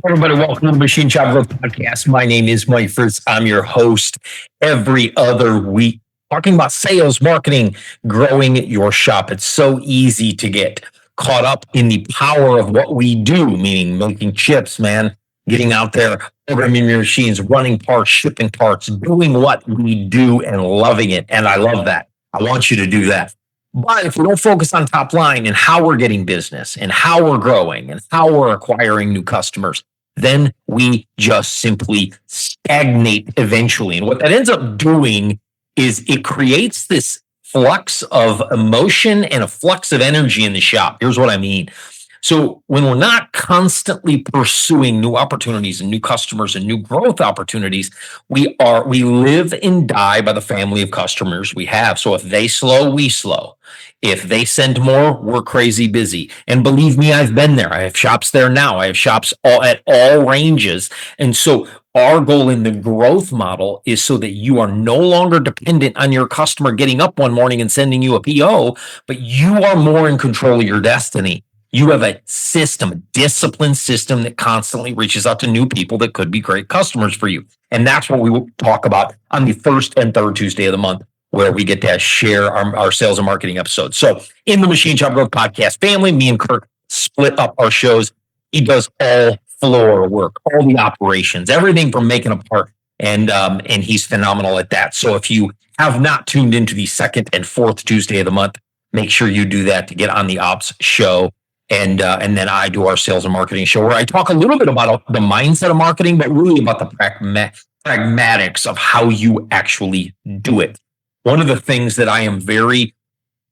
Everybody, welcome to the Machine Shop Growth Podcast. My name is Mike Fritz. I'm your host every other week, talking about sales, marketing, growing your shop. It's so easy to get caught up in the power of what we do, meaning making chips, man, getting out there, programming your machines, running parts, shipping parts, doing what we do and loving it. And I love that. I want you to do that. But if we don't focus on top line and how we're getting business and how we're growing and how we're acquiring new customers, then we just simply stagnate eventually. And what that ends up doing is it creates this flux of emotion and a flux of energy in the shop. Here's what I mean. So when we're not constantly pursuing new opportunities and new customers and new growth opportunities, we live and die by the family of customers we have. So if they slow, we slow. If they send more, we're crazy busy. And believe me, I've been there. I have shops there now. I have shops at all ranges. And so our goal in the growth model is so that you are no longer dependent on your customer getting up one morning and sending you a PO, but you are more in control of your destiny. You have a system, a disciplined system that constantly reaches out to new people that could be great customers for you. And that's what we will talk about on the first and third Tuesday of the month, where we get to share our sales and marketing episodes. So in the Machine Shop Growth Podcast family, me and Kirk split up our shows. He does all floor work, all the operations, everything from making a part. And he's phenomenal at that. So if you have not tuned into the second and fourth Tuesday of the month, make sure you do that to get on the ops show. And then I do our sales and marketing show where I talk a little bit about the mindset of marketing, but really about the pragmatics of how you actually do it. One of the things that I am very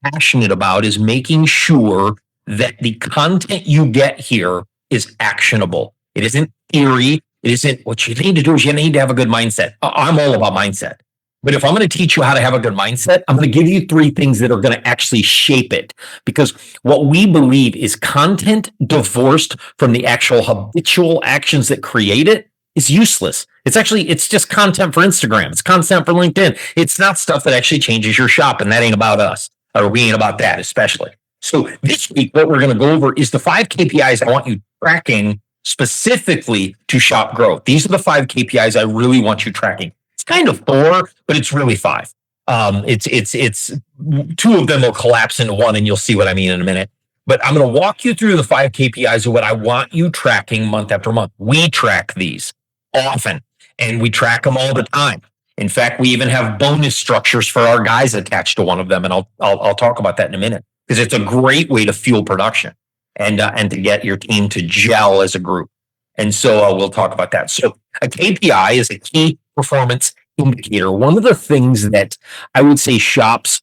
passionate about is making sure that the content you get here is actionable. It isn't theory. It isn't what you need to do is you need to have a good mindset. I'm all about mindset. But if I'm going to teach you how to have a good mindset, I'm going to give you 3 things that are going to actually shape it. Because what we believe is content divorced from the actual habitual actions that create it is useless. It's just content for Instagram. It's content for LinkedIn. It's not stuff that actually changes your shop. And that ain't about us, or we ain't about that especially. So this week, what we're going to go over is the 5 KPIs I want you tracking specifically to shop growth. These are the 5 KPIs I really want you tracking. It's kind of 4, but it's really 5. It's 2 of them will collapse into 1, and you'll see what I mean in a minute. But I'm going to walk you through the 5 KPIs of what I want you tracking month after month. We track these often, and we track them all the time. In fact, we even have bonus structures for our guys attached to one of them, and I'll talk about that in a minute because it's a great way to fuel production and to get your team to gel as a group. And so we'll talk about that. So a KPI is a key performance indicator. One of the things that I would say shops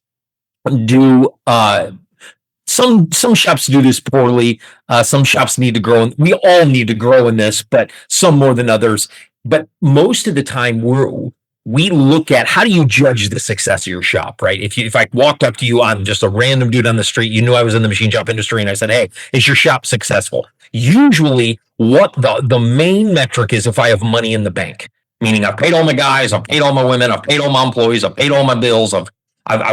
do, some shops do this poorly. Some shops need to grow. We all need to grow in this, but some more than others. But most of the time, we look at how do you judge the success of your shop, right? If I walked up to you, I'm just a random dude on the street, you knew I was in the machine shop industry, and I said, "Hey, is your shop successful?" Usually, what the main metric is if I have money in the bank, meaning I've paid all my guys, I've paid all my women, I've paid all my employees, I've paid all my bills, I've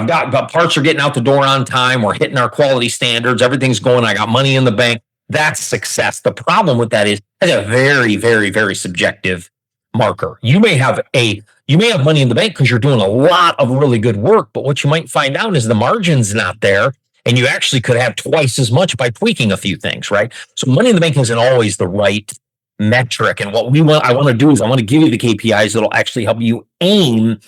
got parts are getting out the door on time, we're hitting our quality standards, everything's going, I got money in the bank. That's success. The problem with that is that's a very, very, very subjective marker. You may have money in the bank because you're doing a lot of really good work, but what you might find out is the margin's not there, and you actually could have twice as much by tweaking a few things, right? So money in the bank isn't always the right metric. And what I want to do is I want to give you the KPIs that'll actually help you aim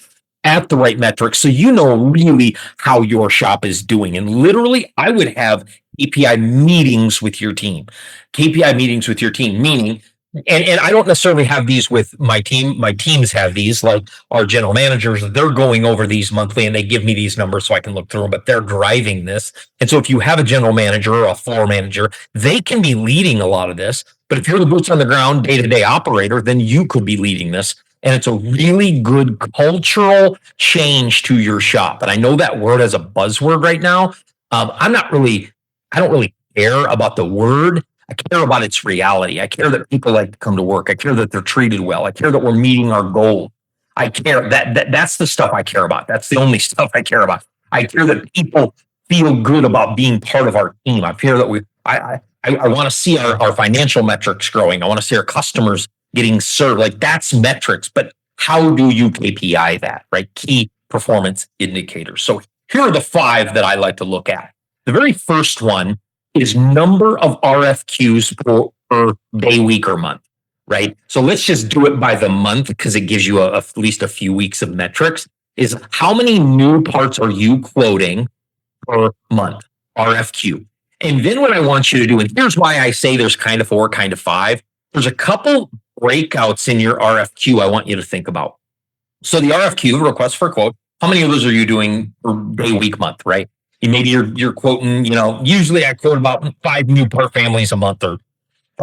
at the right metrics so you know really how your shop is doing. And literally, I would have KPI meetings with your team. KPI meetings with your team, meaning, and I don't necessarily have these with my team. My teams have these, like our general managers, they're going over these monthly and they give me these numbers so I can look through them, but they're driving this. And so if you have a general manager or a floor manager, they can be leading a lot of this. But if you're the boots on the ground day-to-day operator, then you could be leading this. And it's a really good cultural change to your shop. And I know that word as a buzzword right now. I don't really care about the word. I care about its reality. I care that people like to come to work. I care that they're treated well. I care that we're meeting our goals. I care that's the stuff I care about. That's the only stuff I care about. I care that people feel good about being part of our team. I care that I I want to see our financial metrics growing. I want to see our customers getting served. Like that's metrics, but how do you KPI that, right? Key performance indicators. So here are the 5 that I like to look at. The very first one is number of RFQs per day, week, or month, right? So let's just do it by the month because it gives you at least a few weeks of metrics. Is how many new parts are you quoting per month, RFQ? And then what I want you to do, and here's why I say there's kind of 4, kind of 5. There's a couple breakouts in your RFQ I want you to think about. So the RFQ, request for quote, how many of those are you doing per day, week, month, right? Maybe you're quoting, usually I quote about 5 new part families a month or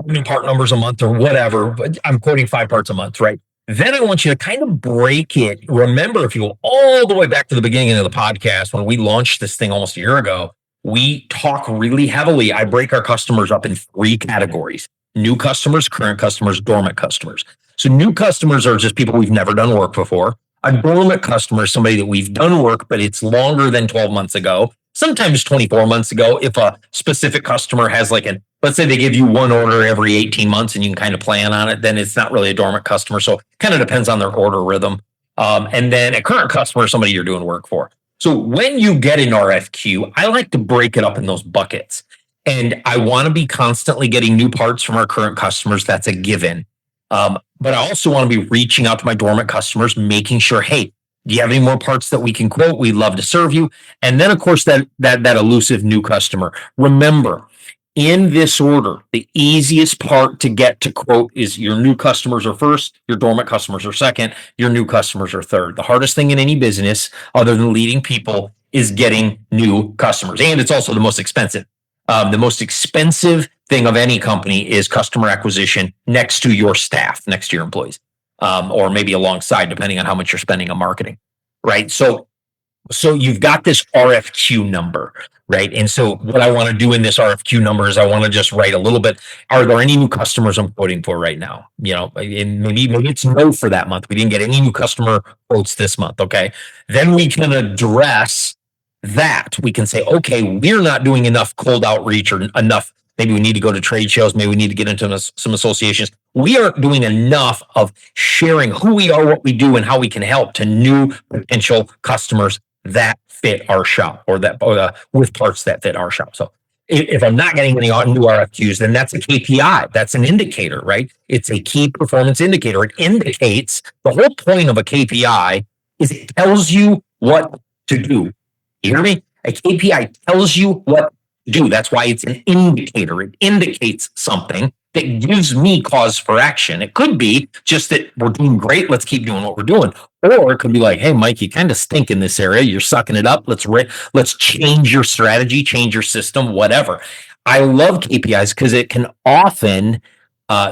new part numbers a month or whatever, but I'm quoting 5 parts a month, right? Then I want you to kind of break it. Remember, if you go all the way back to the beginning of the podcast, when we launched this thing almost a year ago, we talk really heavily. I break our customers up in 3 categories: new customers, current customers, dormant customers. So new customers are just people we've never done work before. A dormant customer is somebody that we've done work, but it's longer than 12 months ago, sometimes 24 months ago. If a specific customer has let's say they give you one order every 18 months and you can kind of plan on it, then it's not really a dormant customer. So it kind of depends on their order rhythm. And then a current customer is somebody you're doing work for. So when you get an RFQ, I like to break it up in those buckets. And I want to be constantly getting new parts from our current customers. That's a given. But I also want to be reaching out to my dormant customers, making sure, hey, do you have any more parts that we can quote? We'd love to serve you. And then, of course, that elusive new customer. Remember, in this order, the easiest part to get to quote is your new customers are first, your dormant customers are second, your new customers are third. The hardest thing in any business, other than leading people, is getting new customers. And it's also the most expensive. The most expensive thing of any company is customer acquisition next to your staff, next to your employees, or maybe alongside, depending on how much you're spending on marketing, right? So you've got this RFQ number, right? And so what I want to do in this RFQ number is I want to just write a little bit. Are there any new customers I'm quoting for right now? And maybe it's no for that month. We didn't get any new customer quotes this month. Okay. Then we can address that. We can say, okay, we're not doing enough cold outreach or enough. Maybe we need to go to trade shows. Maybe we need to get into some associations. We aren't doing enough of sharing who we are, what we do, and how we can help to new potential customers that fit our shop, or that with parts that fit our shop. So if I'm not getting any new RFQs, then that's a KPI. That's an indicator, right? It's a key performance indicator. It indicates, the whole point of a KPI is it tells you what to do. You hear me? A KPI tells you what to do. That's why it's an indicator. It indicates something that gives me cause for action. It could be just that we're doing great. Let's keep doing what we're doing. Or it could be like, hey, Mike, you kind of stink in this area. You're sucking it up. Let's change your strategy, change your system, whatever. I love KPIs because it can often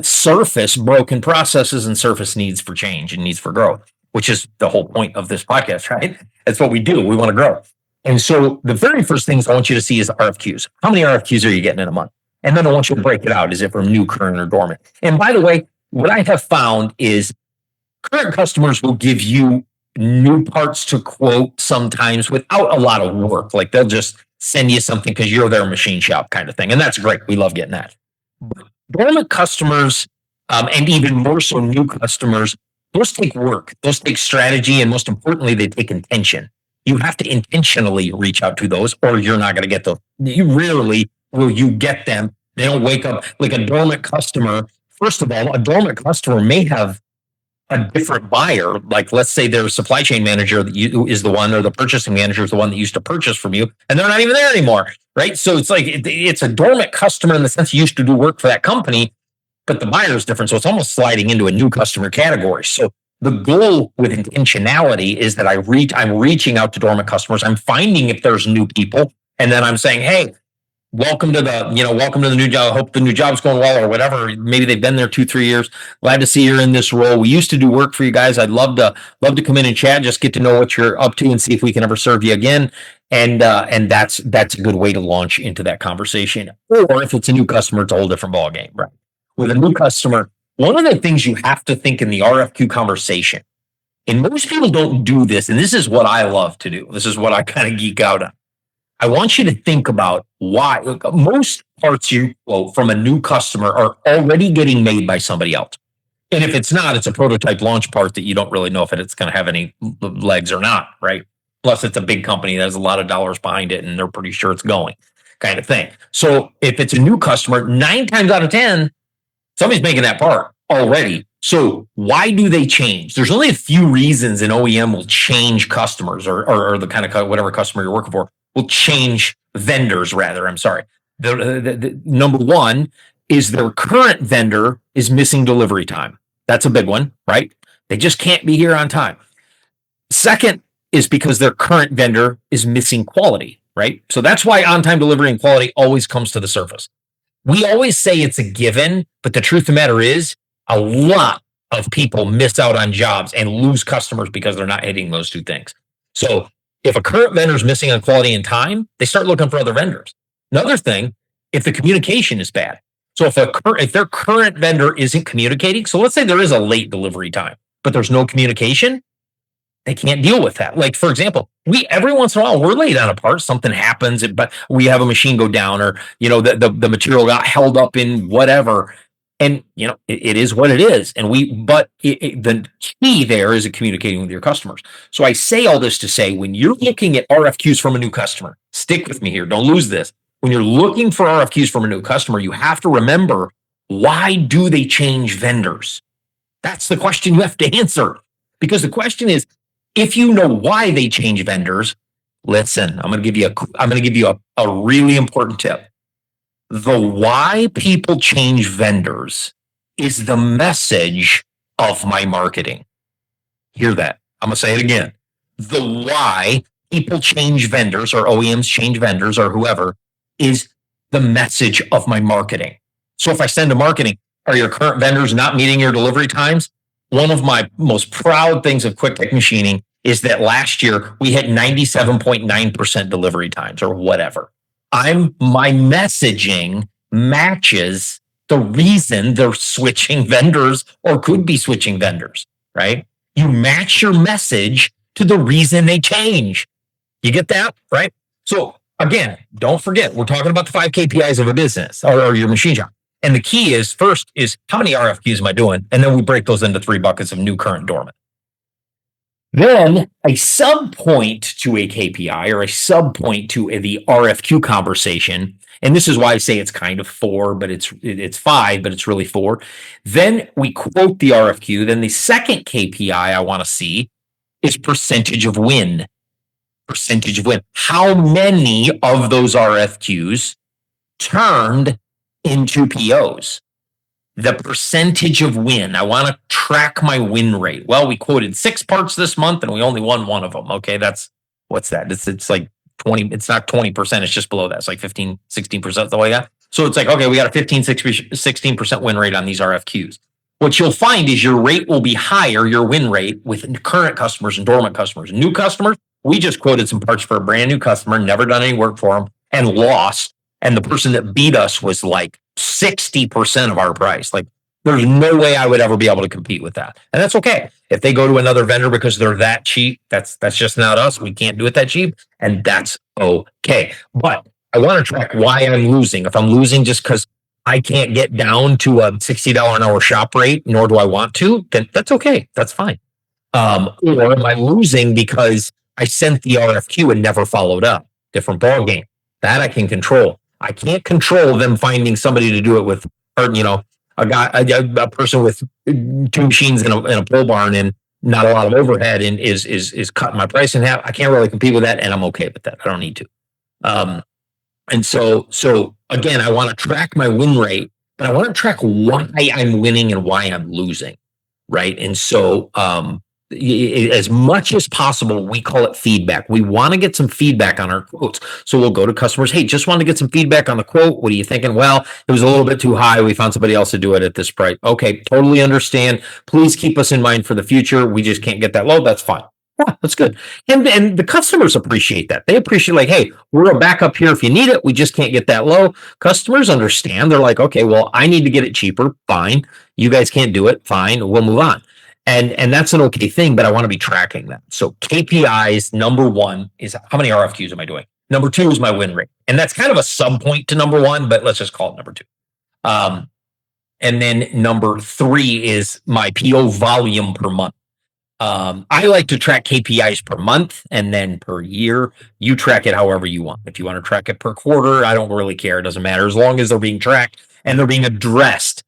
surface broken processes and surface needs for change and needs for growth, which is the whole point of this podcast, right? That's what we do. We want to grow. And so the very first things I want you to see is RFQs. How many RFQs are you getting in a month? And then I want you to break it out. Is it from new, current, or dormant? And by the way, what I have found is current customers will give you new parts to quote sometimes without a lot of work. Like they'll just send you something because you're their machine shop kind of thing. And that's great. We love getting that. But dormant customers, and even more so new customers, those take work. Those take strategy. And most importantly, they take intention. You have to intentionally reach out to those, or you're not going to get those. You rarely will you get them. They don't wake up like a dormant customer. First of all, a dormant customer may have a different buyer. Like, let's say their supply chain manager is the one, or the purchasing manager is the one that used to purchase from you, and they're not even there anymore, right? So it's like it's a dormant customer in the sense you used to do work for that company, but the buyer is different. So it's almost sliding into a new customer category. So the goal with intentionality is that I'm reaching out to dormant customers. I'm finding if there's new people, and then I'm saying, hey, welcome to the new job. Hope the new job's going well, or whatever. Maybe they've been there 2-3 years. Glad to see you're in this role. We used to do work for you guys. I'd love to come in and chat, just get to know what you're up to and see if we can ever serve you again. And that's a good way to launch into that conversation. Or if it's a new customer, it's a whole different ballgame, right? With a new customer, one of the things you have to think in the RFQ conversation, and most people don't do this, and this is what I love to do. This is what I kind of geek out on. I want you to think about why most parts you quote from a new customer are already getting made by somebody else. And if it's not, it's a prototype launch part that you don't really know if it's going to have any legs or not, right? Plus, it's a big company that has a lot of dollars behind it and they're pretty sure it's going, kind of thing. So if it's a new customer, 9 times out of 10, somebody's making that part already. So why do they change? There's only a few reasons an OEM will change customers or the kind of whatever customer you're working for will change vendors rather. I'm sorry. The number one is their current vendor is missing delivery time. That's a big one, right? They just can't be here on time. Second is because their current vendor is missing quality, right? So that's why on-time delivery and quality always comes to the surface. We always say it's a given, but the truth of the matter is a lot of people miss out on jobs and lose customers because they're not hitting those two things. So if a current vendor is missing on quality and time, they start looking for other vendors. Another thing, if the communication is bad. So if their current vendor isn't communicating, so let's say there is a late delivery time, but there's no communication, they can't deal with that. Like, for example, every once in a while we're late on a part, something happens, but we have a machine go down, or the material got held up in whatever, and it is what it is. And the key there is communicating with your customers. So I say all this to say, when you're looking at RFQs from a new customer, stick with me here, don't lose this. When you're looking for RFQs from a new customer, you have to remember, why do they change vendors? That's the question you have to answer, because the question is, if you know why they change vendors, listen, I'm going to give you a really important tip. The why people change vendors is the message of my marketing. Hear that? I'm going to say it again. The why people change vendors, or OEMs change vendors, or whoever, is the message of my marketing. So if I send to marketing, are your current vendors not meeting your delivery times? One of my most proud things of Quick Tech Machining is that last year we hit 97.9% delivery times, or whatever. My messaging matches the reason they're switching vendors or could be switching vendors, right? You match your message to the reason they change. You get that, right? So again, don't forget, we're talking about the 5 KPIs of a business or your machine shop. And the key is, first is, how many RFQs am I doing? And then we break those into 3 buckets of new, current, dormant. Then a sub point to a KPI, or a sub point to the RFQ conversation. And this is why I say it's kind of 4, but it's 5, but it's really 4. Then we quote the RFQ. Then the second KPI I want to see is percentage of win. Percentage of win. How many of those RFQs turned into POs? The percentage of win. I want to track my win rate. Well, we quoted 6 parts this month and we only won 1 of them. Okay, what's that? It's like 20. It's not 20%. It's just below that. It's like 15, 16% the way that. So it's like, okay, we got a 15, 16% win rate on these RFQs. What you'll find is your rate will be higher, your win rate, with current customers and dormant customers. New customers, we just quoted some parts for a brand new customer, never done any work for them, and lost. And the person that beat us was like 60% of our price. Like, there's no way I would ever be able to compete with that. And that's okay. If they go to another vendor because they're that cheap, that's just not us. We can't do it that cheap. And that's okay. But I want to track why I'm losing. If I'm losing just because I can't get down to a $60 an hour shop rate, nor do I want to, then that's okay. That's fine. Or am I losing because I sent the RFQ and never followed up? Different ballgame. That I can control. I can't control them finding somebody to do it with, or a person with 2 machines in a pole barn and not a lot of overhead and is cutting my price in half. I can't really compete with that, and I'm okay with that. I don't need to. And so again, I want to track my win rate, but I want to track why I'm winning and why I'm losing, right? And so as much as possible, we call it feedback. We want to get some feedback on our quotes. So we'll go to customers. Hey, just want to get some feedback on the quote. What are you thinking? Well, it was a little bit too high. We found somebody else to do it at this price. Okay, totally understand. Please keep us in mind for the future. We just can't get that low. That's fine. Yeah, that's good. And the customers appreciate that. They appreciate, like, hey, we're a backup here if you need it. We just can't get that low. Customers understand. They're like, okay, well, I need to get it cheaper. Fine. You guys can't do it. Fine. We'll move on. And that's an okay thing, but I want to be tracking that. So KPIs, number 1 is, how many RFQs am I doing? Number two is my win rate. And that's kind of a sub point to number one, but let's just call it number two. And then number three is my PO volume per month. I like to track KPIs per month and then per year. You track it however you want. If you want to track it per quarter, I don't really care. It doesn't matter as long as they're being tracked and they're being addressed.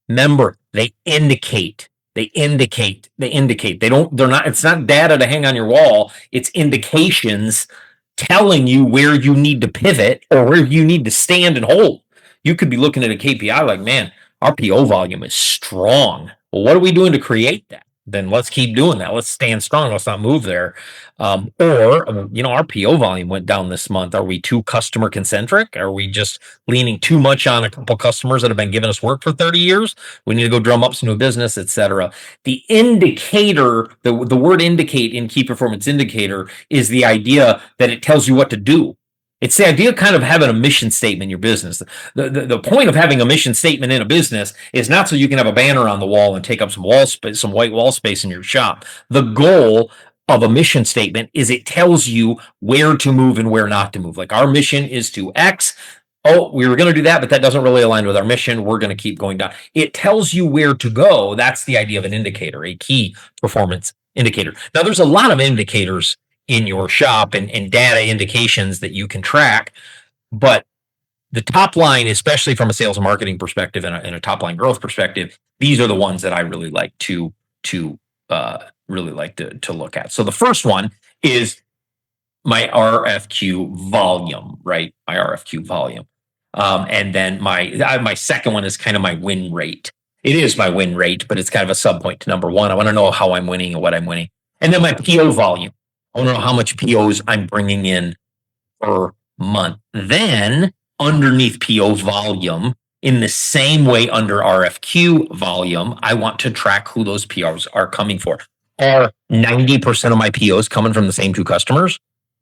Remember, they indicate. They don't, they're not, it's not data to hang on your wall. It's indications telling you where you need to pivot or where you need to stand and hold. You could be looking at a KPI like, man, our PO volume is strong. Well, what are we doing to create that? Then let's keep doing that. Let's stand strong. Let's not move there. Our PO volume went down this month. Are we too customer concentric? Are we just leaning too much on a couple customers that have been giving us work for 30 years? We need to go drum up some new business, etc. The indicator, the word indicate in key performance indicator is the idea that it tells you what to do. It's the idea of kind of having a mission statement in your business. The point of having a mission statement in a business is not so you can have a banner on the wall and take up some wall space, some white wall space in your shop. The goal of a mission statement is it tells you where to move and where not to move. Like our mission is to X. Oh, we were going to do that, but that doesn't really align with our mission. We're going to keep going down. It tells you where to go. That's the idea of an indicator, a key performance indicator. Now, there's a lot of indicators in your shop and data indications that you can track. But the top line, especially from a sales and marketing perspective and a top line growth perspective, these are the ones that I really like to look at. So the first one is my RFQ volume, right? My RFQ volume. And then my second one is kind of my win rate. It is my win rate, but it's kind of a sub point to number one. I want to know how I'm winning and what I'm winning. And then my PO volume. I want to know how much POs I'm bringing in per month. Then underneath PO volume, in the same way under RFQ volume, I want to track who those POs are coming for. Are 90% of my POs coming from the same two customers?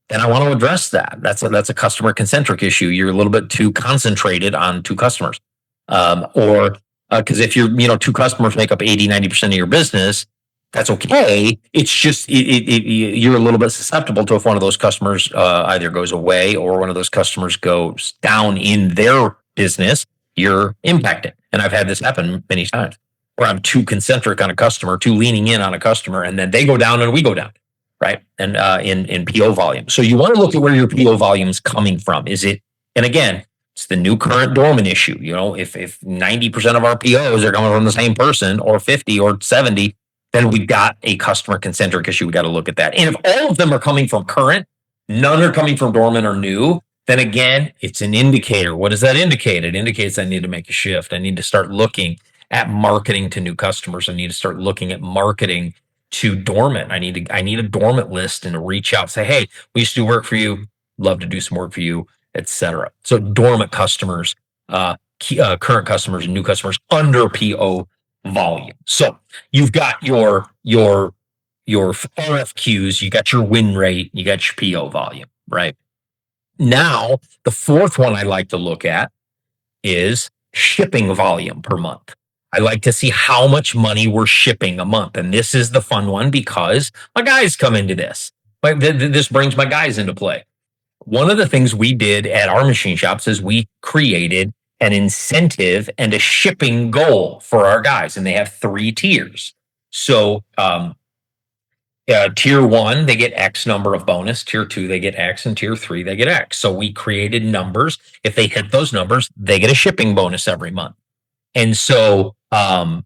Then I want to address that. That's a customer concentric issue. You're a little bit too concentrated on two customers. Because if two customers make up 80, 90% of your business, that's okay. It's just you're a little bit susceptible to if one of those customers either goes away or one of those customers goes down in their business, you're impacted. And I've had this happen many times where I'm too concentric on a customer, too leaning in on a customer, and then they go down and we go down, right? And in PO volume. So you want to look at where your PO volume is coming from. And again, it's the new current dormant issue. If 90% of our POs are coming from the same person or 50 or 70, then we've got a customer concentric issue. We got to look at that. And if all of them are coming from current, none are coming from dormant or new, then again, it's an indicator. What does that indicate? It indicates I need to make a shift. I need to start looking at marketing to new customers. I need to start looking at marketing to dormant. I need a dormant list and to reach out and say, hey, we used to do work for you. Love to do some work for you, etc. So dormant customers, current customers, and new customers under PO volume. So you've got your RFQs, you got your win rate, you got your PO volume, right? Now, the fourth one I like to look at is shipping volume per month. I like to see how much money we're shipping a month. And this is the fun one because my guys come into this. This brings my guys into play. One of the things we did at our machine shops is we created an incentive and a shipping goal for our guys. And they have 3 tiers. So tier 1, they get X number of bonus. Tier 2, they get X. And tier 3, they get X. So we created numbers. If they hit those numbers, they get a shipping bonus every month. And so, and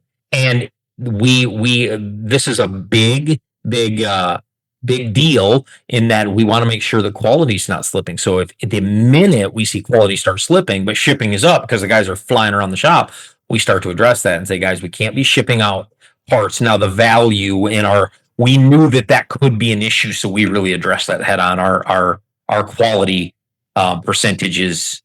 this is a big deal in that we want to make sure the quality's not slipping. So if the minute we see quality start slipping, but shipping is up because the guys are flying around the shop, we start to address that and say, guys, we can't be shipping out parts. Now the value we knew that could be an issue. So we really addressed that head on. Our quality percentage is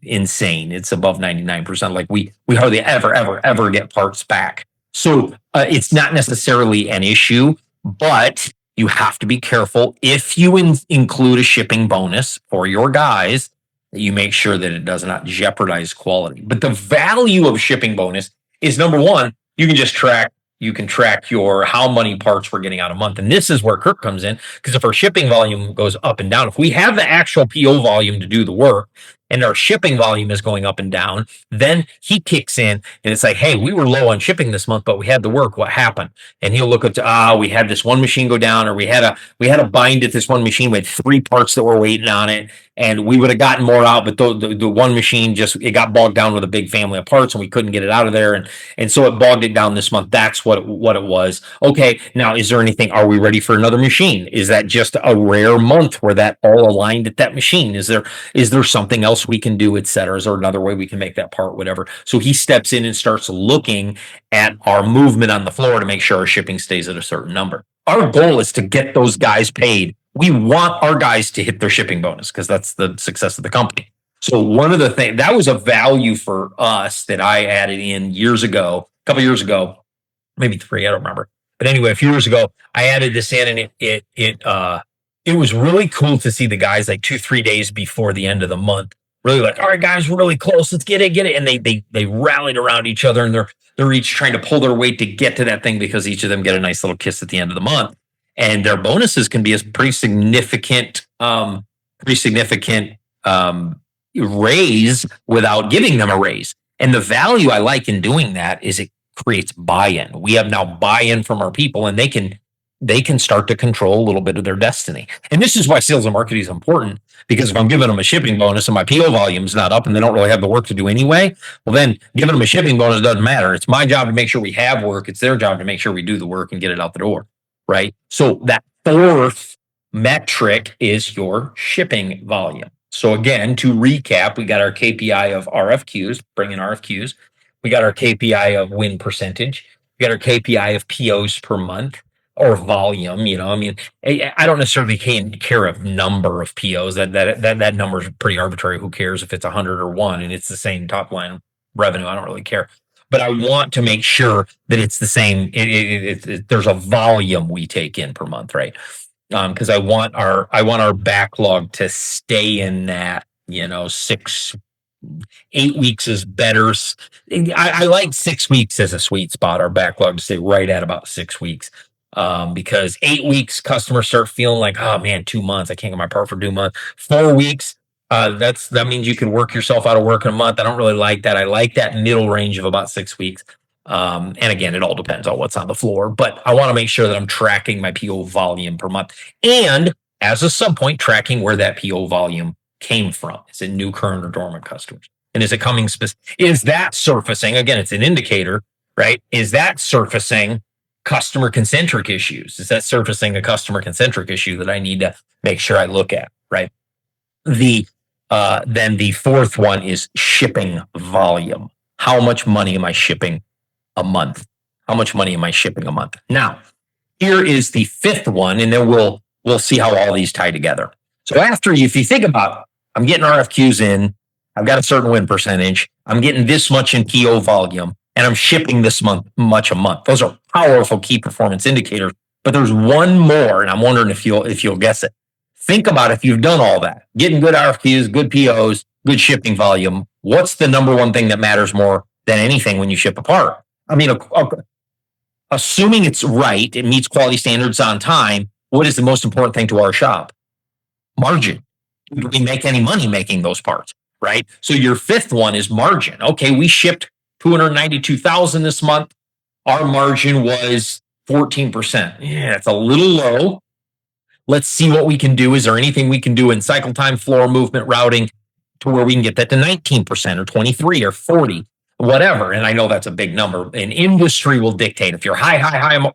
insane. It's above 99%. Like we hardly ever get parts back. So it's not necessarily an issue, but you have to be careful if you include a shipping bonus for your guys that you make sure that it does not jeopardize quality. But the value of shipping bonus is number one, you can just track you can track your how many parts we're getting out a month. And this is where Kirk comes in, because if our shipping volume goes up and down, if we have the actual PO volume to do the work and our shipping volume is going up and down, then he kicks in and it's like, hey, we were low on shipping this month, but we had the work. What happened? And he'll look at, we had this one machine go down, or we had a bind at this one machine. We had 3 parts that were waiting on it, and we would have gotten more out, but the one machine it got bogged down with a big family of parts, and we couldn't get it out of there, and so it bogged it down this month. That's what it was. Okay, now is there anything? Are we ready for another machine? Is that just a rare month where that all aligned at that machine? Is there something else we can do, et cetera? Is there another way we can make that part, whatever? So he steps in and starts looking at our movement on the floor to make sure our shipping stays at a certain number. Our goal is to get those guys paid. We want our guys to hit their shipping bonus because that's the success of the company. So one of the things that was a value for us that I added in a couple years ago, maybe 3, I don't remember. But anyway, a few years ago, I added this in, and it was really cool to see the guys like 2-3 days before the end of the month, really like, all right, guys, we're really close. Let's get it. And they rallied around each other, and they're each trying to pull their weight to get to that thing, because each of them get a nice little kiss at the end of the month. And their bonuses can be a pretty significant raise without giving them a raise. And the value I like in doing that is it creates buy-in. We have now buy-in from our people, and they can start to control a little bit of their destiny. And this is why sales and marketing is important, because if I'm giving them a shipping bonus and my PO volume is not up and they don't really have the work to do anyway, well, then giving them a shipping bonus doesn't matter. It's my job to make sure we have work. It's their job to make sure we do the work and get it out the door, right? So that 4th metric is your shipping volume. So again, to recap, we got our KPI of RFQs, bring in RFQs. We got our KPI of win percentage. We got our KPI of POs per month, or volume. I don't necessarily care of number of POs. That number is pretty arbitrary. Who cares if it's 100 or 1 and it's the same top line revenue? I don't really care. But I want to make sure that it's the same. There's a volume we take in per month, right? Because I want our backlog to stay in that 8 weeks is better. I like 6 weeks as a sweet spot. Our backlog to stay right at about 6 weeks. Because 8 weeks, customers start feeling like, oh man, 2 months, I can't get my part for 2 months. 4 weeks, that means you can work yourself out of work in a month. I don't really like that. I like that middle range of about 6 weeks. And again, it all depends on what's on the floor, but I want to make sure that I'm tracking my PO volume per month, and as a sub point, tracking where that PO volume came from. Is it new, current, or dormant customers? And is it coming is that surfacing? Again, it's an indicator, right? Is that surfacing customer concentric issues? Is that surfacing a customer concentric issue that I need to make sure I look at, right? Then the 4th one is shipping volume. How much money am I shipping a month? How much money am I shipping a month? Now, here is the 5th one, and then we'll see how all these tie together. So if you think about, I'm getting RFQs in, I've got a certain win percentage, I'm getting this much in PO volume, and I'm shipping this much a month. Those are powerful key performance indicators. But there's one more, and I'm wondering if you'll guess it. Think about if you've done all that, getting good RFQs, good POs, good shipping volume. What's the number one thing that matters more than anything when you ship a part? I mean, assuming it's right, it meets quality standards on time. What is the most important thing to our shop? Margin. Do we make any money making those parts, right? So your 5th one is margin. Okay, we shipped 292,000 this month. Our margin was 14%. Yeah, it's a little low. Let's see what we can do. Is there anything we can do in cycle time, floor movement, routing to where we can get that to 19% or 23 or 40, whatever? And I know that's a big number. And industry will dictate. If you're high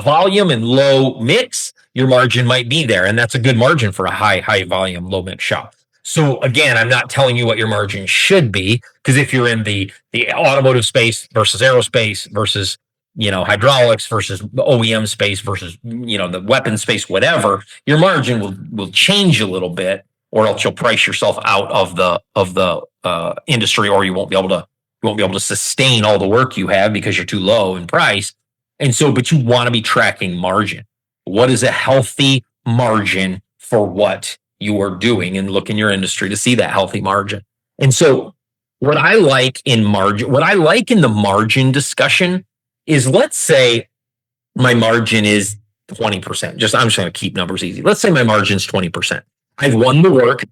volume and low mix, your margin might be there. And that's a good margin for a high volume, low mix shop. So again, I'm not telling you what your margin should be, because if you're in the automotive space versus aerospace versus hydraulics versus the OEM space versus the weapon space, whatever, your margin will change a little bit, or else you'll price yourself out of the industry, or you won't be able to sustain all the work you have because you're too low in price. And so, but you want to be tracking margin. What is a healthy margin for what you are doing, and look in your industry to see that healthy margin. And so what I like in the margin discussion is, let's say my margin is 20%. I'm just going to keep numbers easy. Let's say my margin is 20%. I've won the work.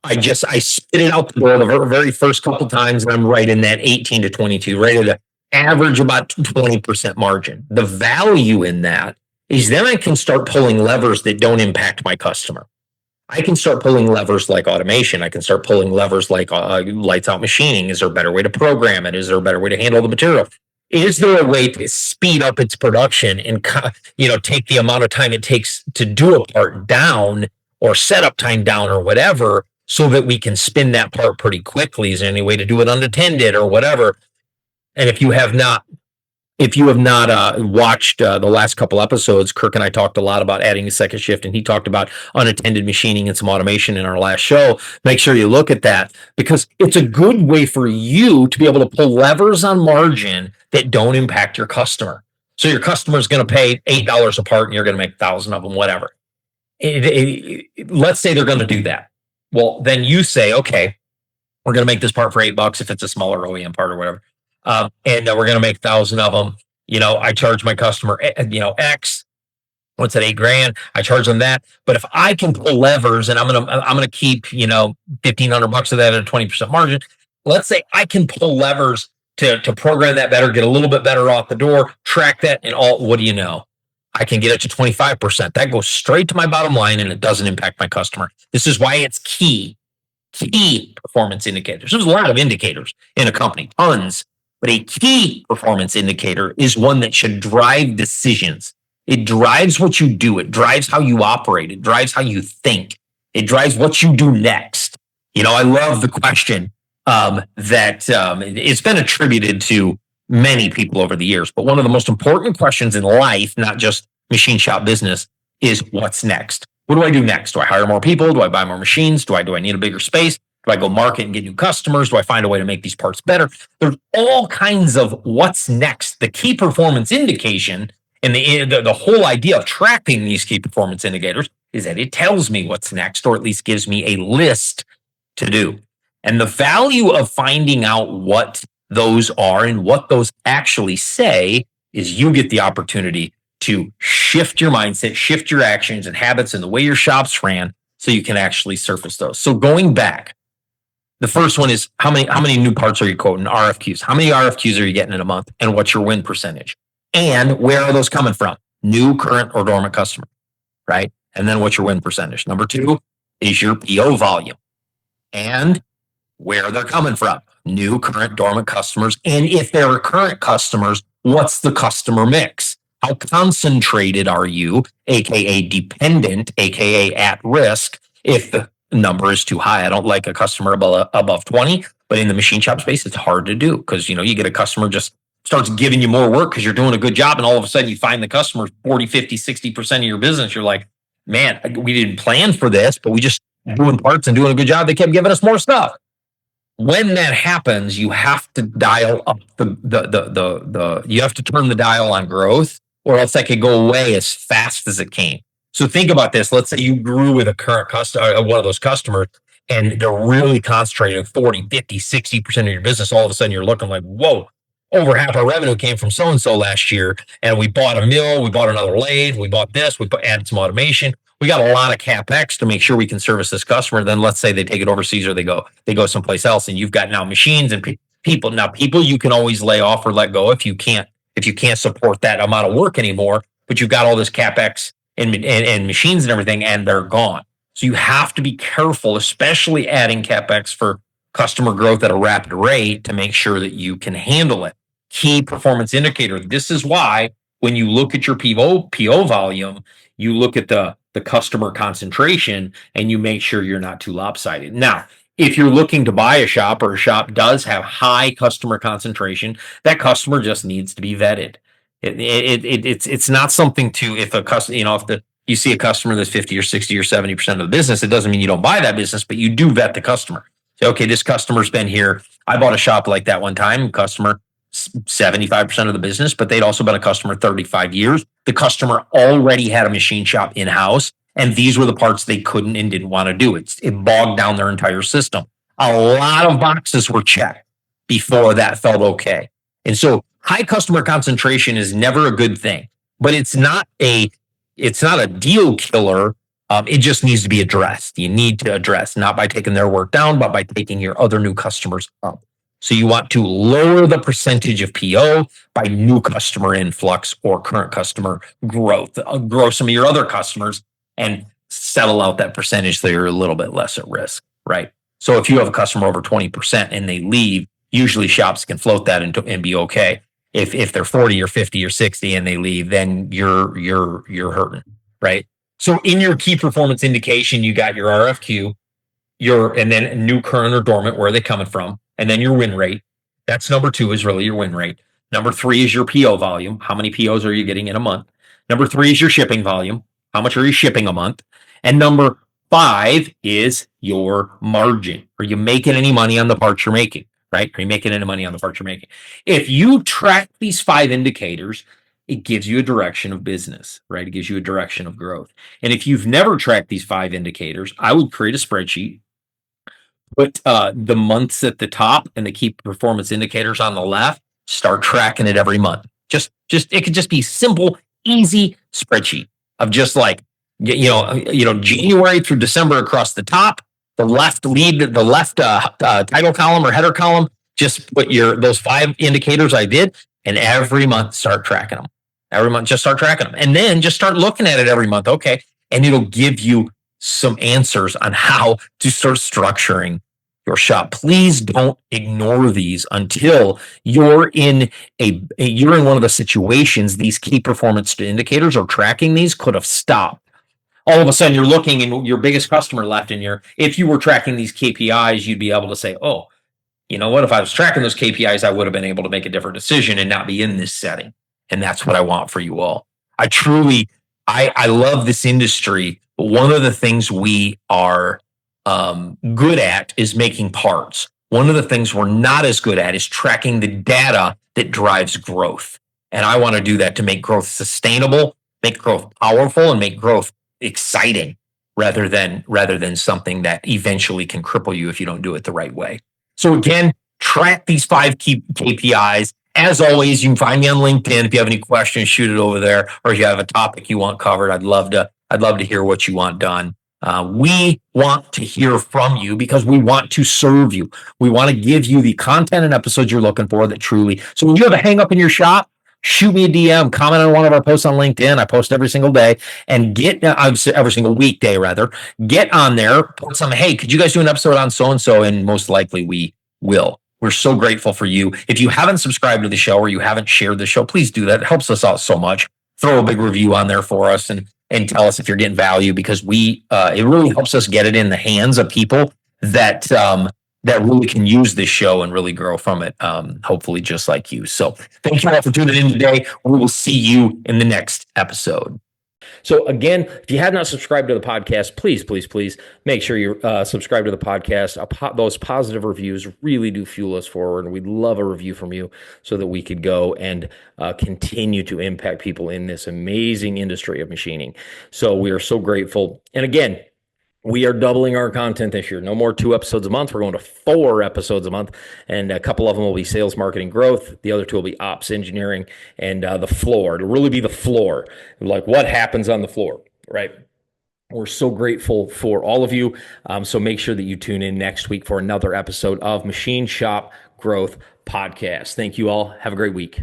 I spit it out the door the very first couple times, and I'm right in that 18 to 22, right at the average about 20% margin. The value in that is then I can start pulling levers that don't impact my customer. I can start pulling levers like automation. I can start pulling levers like lights out machining. Is there a better way to program it? Is there a better way to handle the material? Is there a way to speed up its production and take the amount of time it takes to do a part down, or setup time down, or whatever, so that we can spin that part pretty quickly? Is there any way to do it unattended or whatever? And if you have not watched the last couple episodes, Kirk and I talked a lot about adding a second shift, and he talked about unattended machining and some automation in our last show. Make sure you look at that, because it's a good way for you to be able to pull levers on margin that don't impact your customer. So your customer is going to pay $8 a part, and you're going to make 1,000 of them, whatever. Let's say they're going to do that. Well, then you say, okay, we're going to make this part for $8 if it's a smaller OEM part or whatever. And we're going to make 1,000 of them. I charge my customer, X. What's that, $8,000? I charge them that. But if I can pull levers, and I'm gonna keep $1,500 of that at a 20% margin. Let's say I can pull levers to program that better, get a little bit better off the door, track that, and all. What do you know? I can get it to 25%. That goes straight to my bottom line, and it doesn't impact my customer. This is why it's key performance indicators. There's a lot of indicators in a company, tons. But a key performance indicator is one that should drive decisions. It drives what you do. It drives how you operate. It drives how you think. It drives what you do next. I love the question that it's been attributed to many people over the years. But one of the most important questions in life, not just machine shop business, is what's next? What do I do next? Do I hire more people? Do I buy more machines? Do I need a bigger space? Do I go market and get new customers? Do I find a way to make these parts better? There's all kinds of what's next. The key performance indication and the whole idea of tracking these key performance indicators is that it tells me what's next, or at least gives me a list to do. And the value of finding out what those are and what those actually say is you get the opportunity to shift your mindset, shift your actions and habits and the way your shops ran, so you can actually surface those. So going back, the first one is how many new parts are you quoting? RFQs. How many RFQs are you getting in a month? And what's your win percentage? And where are those coming from? New, current, or dormant customer, right? And then what's your win percentage? Number 2 is your PO volume. And where they're coming from? New, current, dormant customers. And if there are current customers, what's the customer mix? How concentrated are you, aka dependent, aka at risk, if the number is too high? I don't like a customer above 20, but in the machine shop space, it's hard to do, because you get a customer just starts giving you more work because you're doing a good job, and all of a sudden you find the customer 40, 50, 60% of your business. You're like, man, we didn't plan for this, but we just doing parts and doing a good job. They kept giving us more stuff. When that happens, you have to dial up you have to turn the dial on growth, or else that could go away as fast as it came. So think about this. Let's say you grew with a current customer, one of those customers, and they're really concentrating 40, 50, 60% of your business. All of a sudden you're looking like, whoa, over half our revenue came from so-and-so last year. And we bought a mill, we bought another lathe, we bought this, added some automation. We got a lot of CapEx to make sure we can service this customer. Then let's say they take it overseas, or they go someplace else, and you've got now machines and people. Now people you can always lay off or let go if you can't support that amount of work anymore, but you've got all this CapEx and machines and everything, and they're gone. So you have to be careful, especially adding CapEx for customer growth at a rapid rate, to make sure that you can handle it. Key performance indicator. This is why when you look at your PO volume, you look at the customer concentration, and you make sure you're not too lopsided. Now, if you're looking to buy a shop, or a shop does have high customer concentration, that customer just needs to be vetted. It's not something to, if a customer, if you see a customer that's 50 or 60 or 70% of the business, it doesn't mean you don't buy that business, but you do vet the customer. Say, okay, this customer's been here. I bought a shop like that one time, customer 75% of the business, but they'd also been a customer 35 years. The customer already had a machine shop in-house, and these were the parts they couldn't and didn't want to do. It bogged down their entire system. A lot of boxes were checked before that felt okay. And so high customer concentration is never a good thing, but it's not a deal killer. It just needs to be addressed. You need to address, not by taking their work down, but by taking your other new customers up. So you want to lower the percentage of PO by new customer influx or current customer growth. Grow some of your other customers and settle out that percentage so you're a little bit less at risk, right? So if you have a customer over 20% and they leave, usually shops can float that and be okay. If they're 40 or 50 or 60 and they leave, then you're hurting, right? So in your key performance indication, you got your RFQ, and then new, current, or dormant, where are they coming from? And then your win rate. That's number 2 is really your win rate. Number 3 is your PO volume. How many POs are you getting in a month? Number 3 is your shipping volume. How much are you shipping a month? And number 5 is your margin. Are you making any money on the parts you're making? Right? Are you making any money on the parts you're making? If you track these 5 indicators, it gives you a direction of business, right? It gives you a direction of growth. And if you've never tracked these 5 indicators, I would create a spreadsheet, put the months at the top and the key performance indicators on the left, start tracking it every month. Just it could just be simple, easy spreadsheet of just like, January through December across the top, the left title column or header column, just put those 5 indicators I did, and every month start tracking them. Every month, just start tracking them. And then just start looking at it every month. Okay. And it'll give you some answers on how to start structuring your shop. Please don't ignore these until you're in one of the situations these key performance indicators or tracking these could have stopped. All of a sudden you're looking and your biggest customer left if you were tracking these KPIs, you'd be able to say, oh, you know what? If I was tracking those KPIs, I would have been able to make a different decision and not be in this setting. And that's what I want for you all. I love this industry. But one of the things we are good at is making parts. One of the things we're not as good at is tracking the data that drives growth. And I want to do that to make growth sustainable, make growth powerful, and make growth exciting rather than something that eventually can cripple you if you don't do it the right way. So again, track these 5 key KPIs. As always, you can find me on LinkedIn. If you have any questions, shoot it over there. Or if you have a topic you want covered, I'd love to hear what you want done. We want to hear from you because we want to serve you. We want to give you the content and episodes you're looking for that truly. So when you have a hang up in your shop, shoot me a DM, comment on one of our posts on LinkedIn. I post every single day, and every single weekday rather. Get on there, put some, hey, could you guys do an episode on so-and-so? And most likely we will. We're so grateful for you. If you haven't subscribed to the show or you haven't shared the show, please do that. It helps us out so much. Throw a big review on there for us and tell us if you're getting value, because it really helps us get it in the hands of people that really can use this show and really grow from it, hopefully just like you. So thank you all for tuning in today. We will see you in the next episode. So again, if you have not subscribed to the podcast, please make sure you subscribe to the podcast. Those positive reviews really do fuel us forward, and we'd love a review from you so that we could go and continue to impact people in this amazing industry of machining. So we are so grateful. And again, we are doubling our content this year. No more 2 episodes a month. We're going to 4 episodes a month, and a couple of them will be sales, marketing, growth. The other 2 will be ops, engineering, and the floor. It'll really be the floor, like what happens on the floor, right? We're so grateful for all of you. So make sure that you tune in next week for another episode of Machine Shop Growth Podcast. Thank you all. Have a great week.